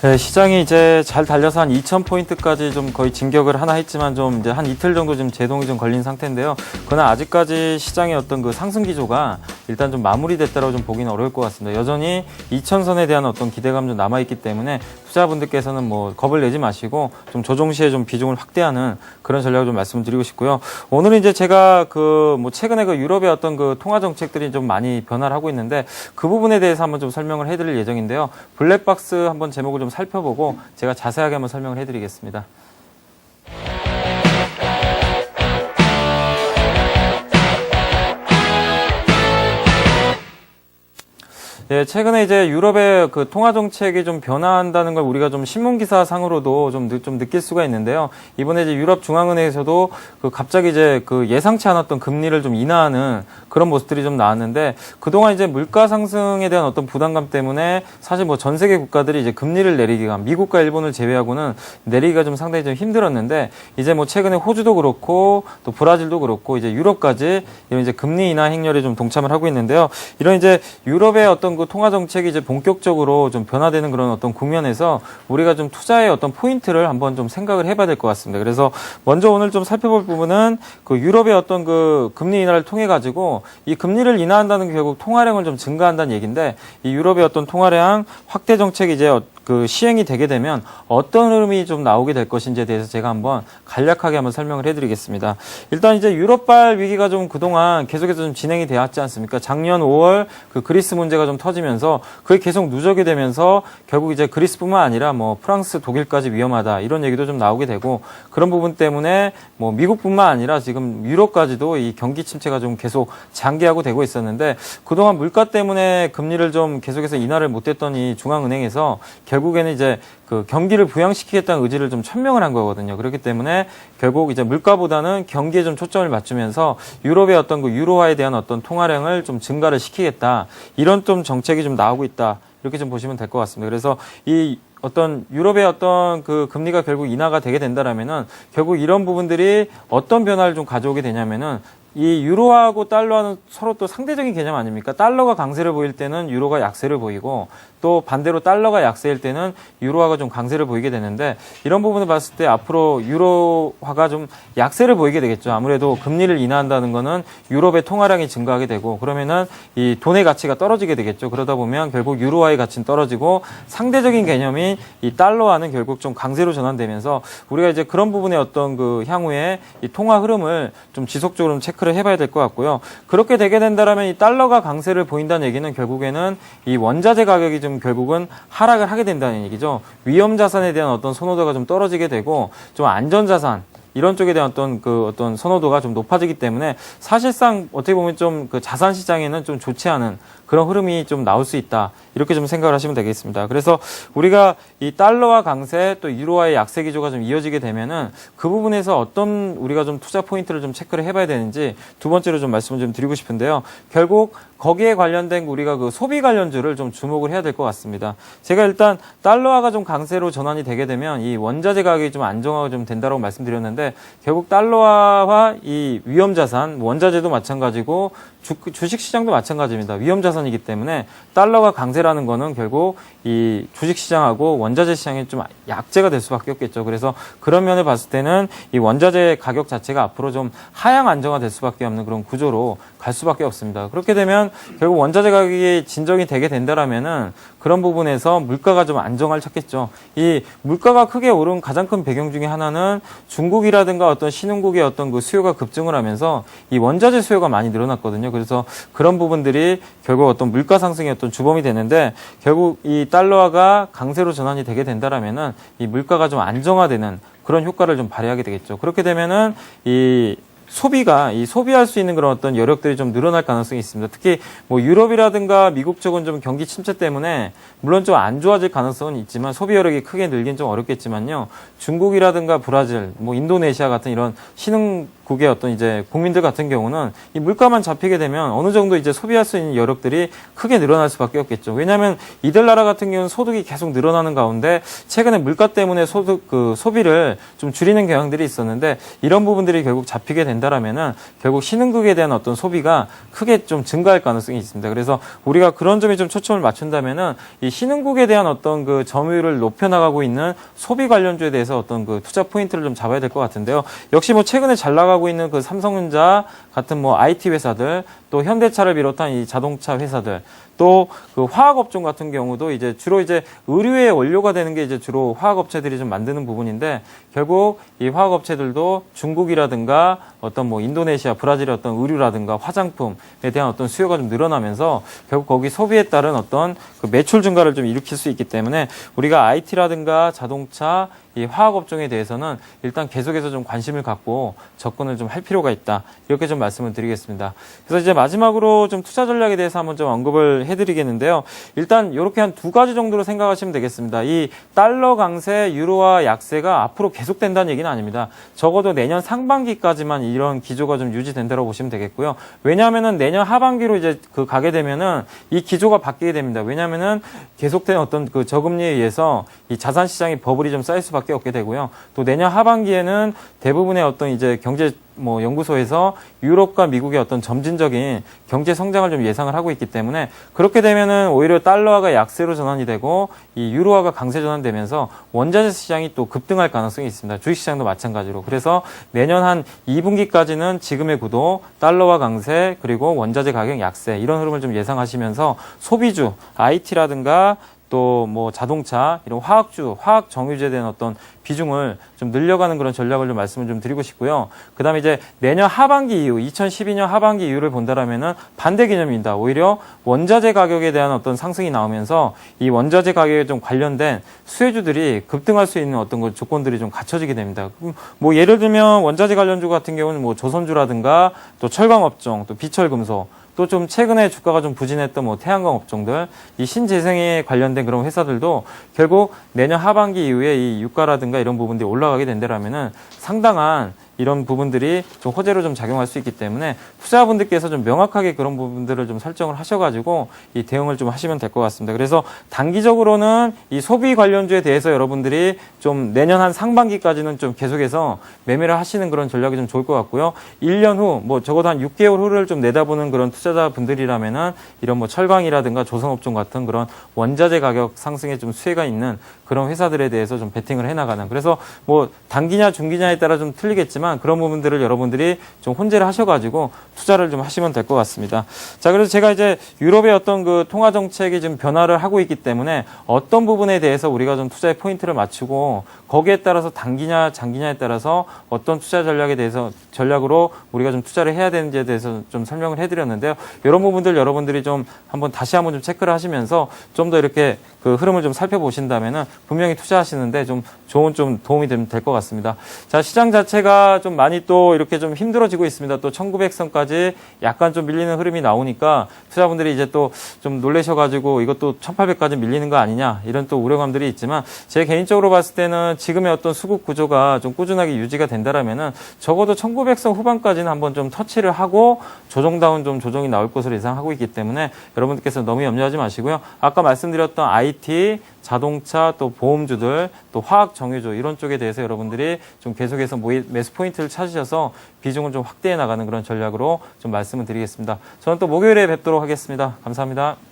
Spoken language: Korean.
네, 시장이 이제 잘 달려서 한 2,000포인트까지 좀 거의 진격을 하나 했지만 좀 이제 한 이틀 정도 좀 제동이 좀 걸린 상태인데요. 그러나 아직까지 시장의 어떤 그 상승 기조가 일단 좀 마무리됐다고 좀 보기는 어려울 것 같습니다. 여전히 2,000선에 대한 어떤 기대감 좀 남아있기 때문에 투자분들께서는 뭐 겁을 내지 마시고 좀 조정 시에 좀 비중을 확대하는 그런 전략을 좀 말씀드리고 싶고요. 오늘은 이제 제가 그 뭐 최근에 그 유럽의 어떤 그 통화 정책들이 좀 많이 변화를 하고 있는데 그 부분에 대해서 한번 좀 설명을 해드릴 예정인데요. 블랙박스 한번 제목을 좀 살펴보고 제가 자세하게 한번 설명을 해드리겠습니다. 예, 최근에 이제 유럽의 그 통화 정책이 좀 변화한다는 걸 우리가 좀 신문 기사 상으로도 좀 느낄 수가 있는데요. 이번에 이제 유럽 중앙은행에서도 그 갑자기 이제 그 예상치 않았던 금리를 좀 인하하는 그런 모습들이 좀 나왔는데 그동안 이제 물가 상승에 대한 어떤 부담감 때문에 사실 뭐 전 세계 국가들이 이제 금리를 내리기가 미국과 일본을 제외하고는 내리기가 좀 상당히 좀 힘들었는데 이제 뭐 최근에 호주도 그렇고 또 브라질도 그렇고 이제 유럽까지 이런 이제 금리 인하 행렬에 좀 동참을 하고 있는데요. 이런 이제 유럽의 어떤 그 통화 정책이 이제 본격적으로 좀 변화되는 그런 어떤 국면에서 우리가 좀 투자의 어떤 포인트를 한번 좀 생각을 해봐야 될 것 같습니다. 그래서 먼저 오늘 좀 살펴볼 부분은 그 유럽의 어떤 그 금리 인하를 통해 가지고 이 금리를 인하한다는 게 결국 통화량을 좀 증가한다는 얘기인데 이 유럽의 어떤 통화량 확대 정책이 이제 그 시행이 되게 되면 어떤 흐름이 좀 나오게 될 것인지에 대해서 제가 한번 간략하게 한번 설명을 해드리겠습니다. 일단 이제 유럽발 위기가 좀 그동안 계속해서 좀 진행이 되었지 않습니까? 작년 5월 그 그리스 문제가 좀 터지면서 그게 계속 누적이 되면서 결국 이제 그리스뿐만 아니라 뭐 프랑스, 독일까지 위험하다 이런 얘기도 좀 나오게 되고 그런 부분 때문에 뭐 미국뿐만 아니라 지금 유럽까지도 이 경기 침체가 좀 계속 장기화하고 되고 있었는데 그동안 물가 때문에 금리를 좀 계속해서 인하를 못했던 이 중앙은행에서 결국에는 이제 그 경기를 부양시키겠다는 의지를 좀 천명을 한 거거든요. 그렇기 때문에 결국 이제 물가보다는 경기에 좀 초점을 맞추면서 유럽의 어떤 그 유로화에 대한 어떤 통화량을 좀 증가를 시키겠다. 이런 좀 정책이 좀 나오고 있다. 이렇게 좀 보시면 될 것 같습니다. 그래서 이 어떤 유럽의 어떤 그 금리가 결국 인하가 되게 된다라면은 결국 이런 부분들이 어떤 변화를 좀 가져오게 되냐면은 이 유로하고 달러는 서로 또 상대적인 개념 아닙니까? 달러가 강세를 보일 때는 유로가 약세를 보이고 또 반대로 달러가 약세일 때는 유로화가 좀 강세를 보이게 되는데 이런 부분을 봤을 때 앞으로 유로화가 좀 약세를 보이게 되겠죠. 아무래도 금리를 인하한다는 거는 유럽의 통화량이 증가하게 되고 그러면은 이 돈의 가치가 떨어지게 되겠죠. 그러다 보면 결국 유로화의 가치는 떨어지고 상대적인 개념이 이 달러화는 결국 좀 강세로 전환되면서 우리가 이제 그런 부분의 어떤 그 향후에 이 통화 흐름을 좀 지속적으로 체크를 해봐야 될 것 같고요. 그렇게 되게 된다라면 이 달러가 강세를 보인다는 얘기는 결국에는 이 원자재 가격이 좀 결국은 하락을 하게 된다는 얘기죠. 위험 자산에 대한 어떤 선호도가 좀 떨어지게 되고 좀 안전 자산 이런 쪽에 대한 어떤 선호도가 좀 높아지기 때문에 사실상 어떻게 보면 좀 그 자산 시장에는 좀 좋지 않은 그런 흐름이 좀 나올 수 있다. 이렇게 좀 생각을 하시면 되겠습니다. 그래서 우리가 이 달러와 강세 또 유로화의 약세 기조가 좀 이어지게 되면은 그 부분에서 어떤 우리가 좀 투자 포인트를 좀 체크를 해봐야 되는지 두 번째로 좀 말씀을 좀 드리고 싶은데요. 결국 거기에 관련된 우리가 그 소비 관련주를 좀 주목을 해야 될 것 같습니다. 제가 일단 달러화가 좀 강세로 전환이 되게 되면 이 원자재 가격이 좀 안정화가 좀 된다라고 말씀드렸는데 결국 달러화와 이 위험자산, 원자재도 마찬가지고 주식시장도 마찬가지입니다. 위험자산이기 때문에 달러가 강세라는 거는 결국 이 주식시장하고 원자재 시장이 좀 약재가 될 수밖에 없겠죠. 그래서 그런 면을 봤을 때는 이 원자재 가격 자체가 앞으로 좀 하향 안정화될 수밖에 없는 그런 구조로 갈 수밖에 없습니다. 그렇게 되면 결국 원자재 가격이 진정이 되게 된다라면은 그런 부분에서 물가가 좀 안정을 찾겠죠. 이 물가가 크게 오른 가장 큰 배경 중에 하나는 중국이라든가 어떤 신흥국의 어떤 그 수요가 급증을 하면서 이 원자재 수요가 많이 늘어났거든요. 그래서 그런 부분들이 결국 어떤 물가 상승의 어떤 주범이 되는데 결국 이 달러화가 강세로 전환이 되게 된다라면은 이 물가가 좀 안정화되는 그런 효과를 좀 발휘하게 되겠죠. 그렇게 되면은 이 소비할 수 있는 그런 어떤 여력들이 좀 늘어날 가능성이 있습니다. 특히 뭐 유럽이라든가 미국 쪽은 좀 경기 침체 때문에 물론 좀 안 좋아질 가능성은 있지만 소비 여력이 크게 늘긴 좀 어렵겠지만요. 중국이라든가 브라질, 뭐 인도네시아 같은 이런 신흥국 국의 어떤 이제 국민들 같은 경우는 이 물가만 잡히게 되면 어느 정도 이제 소비할 수 있는 여력들이 크게 늘어날 수밖에 없겠죠. 왜냐하면 이들 나라 같은 경우는 소득이 계속 늘어나는 가운데 최근에 물가 때문에 소비를 좀 줄이는 경향들이 있었는데 이런 부분들이 결국 잡히게 된다라면은 결국 신흥국에 대한 어떤 소비가 크게 좀 증가할 가능성이 있습니다. 그래서 우리가 그런 점에 좀 초점을 맞춘다면은 이 신흥국에 대한 어떤 그 점유율을 높여나가고 있는 소비 관련주에 대해서 어떤 그 투자 포인트를 좀 잡아야 될 것 같은데요. 역시 뭐 최근에 잘 나가고 있는 그 삼성전자 같은 뭐 IT 회사들 또 현대차를 비롯한 이 자동차 회사들 또 그 화학업종 같은 경우도 이제 주로 이제 의류의 원료가 되는 게 이제 주로 화학업체들이 좀 만드는 부분인데 결국 이 화학업체들도 중국이라든가 어떤 뭐 인도네시아, 브라질의 어떤 의류라든가 화장품에 대한 어떤 수요가 좀 늘어나면서 결국 거기 소비에 따른 어떤 그 매출 증가를 좀 일으킬 수 있기 때문에 우리가 IT라든가 자동차 이 화학업종에 대해서는 일단 계속해서 좀 관심을 갖고 접근을 좀 할 필요가 있다. 이렇게 좀 말씀을 드리겠습니다. 그래서 이제 마지막으로 좀 투자 전략에 대해서 한번 좀 언급을 해드리겠는데요. 일단 이렇게 한 두 가지 정도로 생각하시면 되겠습니다. 이 달러 강세, 유로화 약세가 앞으로 계속된다는 얘기는 아닙니다. 적어도 내년 상반기까지만 이런 기조가 좀 유지된다고 보시면 되겠고요. 왜냐하면은 내년 하반기로 이제 그 가게 되면은 이 기조가 바뀌게 됩니다. 왜냐하면은 계속된 어떤 그 저금리에 의해서 이 자산 시장이 버블이 좀 쌓일 수밖에 없게 되고요. 또 내년 하반기에는 대부분의 어떤 이제 경제 뭐 연구소에서 유럽과 미국의 어떤 점진적인 경제 성장을 좀 예상을 하고 있기 때문에 그렇게 되면은 오히려 달러화가 약세로 전환이 되고 이 유로화가 강세 전환되면서 원자재 시장이 또 급등할 가능성이 있습니다. 주식시장도 마찬가지로. 그래서 내년 한 2분기까지는 지금의 구도 달러화 강세 그리고 원자재 가격 약세 이런 흐름을 좀 예상하시면서 소비주, IT라든가 또 뭐 자동차 이런 화학주, 화학 정유주에 대한 어떤 비중을 좀 늘려가는 그런 전략을 좀 말씀을 좀 드리고 싶고요. 그다음에 이제 내년 하반기 이후 2012년 하반기 이후를 본다라면은 반대 개념입니다. 오히려 원자재 가격에 대한 어떤 상승이 나오면서 이 원자재 가격에 좀 관련된 수혜주들이 급등할 수 있는 어떤 그 조건들이 좀 갖춰지게 됩니다. 뭐 예를 들면 원자재 관련주 같은 경우는 뭐 조선주라든가 또 철강업종, 또 비철금속 또 좀 최근에 주가가 좀 부진했던 뭐 태양광 업종들, 이 신재생에 관련된 그런 회사들도 결국 내년 하반기 이후에 이 유가라든가 이런 부분들이 올라가게 된다라면은 상당한 이런 부분들이 좀 호재로 좀 작용할 수 있기 때문에 투자분들께서 좀 명확하게 그런 부분들을 좀 설정을 하셔가지고 이 대응을 좀 하시면 될 것 같습니다. 그래서 단기적으로는 이 소비 관련주에 대해서 여러분들이 좀 내년 한 상반기까지는 좀 계속해서 매매를 하시는 그런 전략이 좀 좋을 것 같고요. 1년 후, 뭐 적어도 한 6개월 후를 좀 내다보는 그런 투자자분들이라면은 이런 뭐 철강이라든가 조선업종 같은 그런 원자재 가격 상승에 좀 수혜가 있는 그런 회사들에 대해서 좀 베팅을 해나가는. 그래서 뭐 단기냐 중기냐에 따라 좀 틀리겠지만 그런 부분들을 여러분들이 좀 혼재를 하셔가지고 투자를 좀 하시면 될 것 같습니다. 자, 그래서 제가 이제 유럽의 어떤 그 통화 정책이 좀 변화를 하고 있기 때문에 어떤 부분에 대해서 우리가 좀 투자의 포인트를 맞추고 거기에 따라서 단기냐 장기냐에 따라서 어떤 투자 전략에 대해서 전략으로 우리가 좀 투자를 해야 되는지에 대해서 좀 설명을 해드렸는데요. 이런 부분들 여러분들이 좀 다시 한번 좀 체크를 하시면서 좀 더 이렇게 그 흐름을 좀 살펴보신다면은 분명히 투자하시는데 좀 좋은 좀 도움이 될 것 같습니다. 자, 시장 자체가 좀 많이 또 이렇게 좀 힘들어지고 있습니다. 또 1900선까지 약간 좀 밀리는 흐름이 나오니까 투자분들이 이제 또 좀 놀라셔가지고 이것도 1800까지 밀리는 거 아니냐 이런 또 우려감들이 있지만 제 개인적으로 봤을 때는 지금의 어떤 수급 구조가 좀 꾸준하게 유지가 된다라면은 적어도 1900선 후반까지는 한번 좀 터치를 하고 조정다운 좀 조정이 나올 것으로 예상하고 있기 때문에 여러분들께서 너무 염려하지 마시고요. 아까 말씀드렸던 IT, 자동차, 또 보험주들, 또 화학 정유주 이런 쪽에 대해서 여러분들이 좀 계속해서 매수 포인트를 찾으셔서 비중을 좀 확대해 나가는 그런 전략으로 좀 말씀을 드리겠습니다. 저는 또 목요일에 뵙도록 하겠습니다. 감사합니다.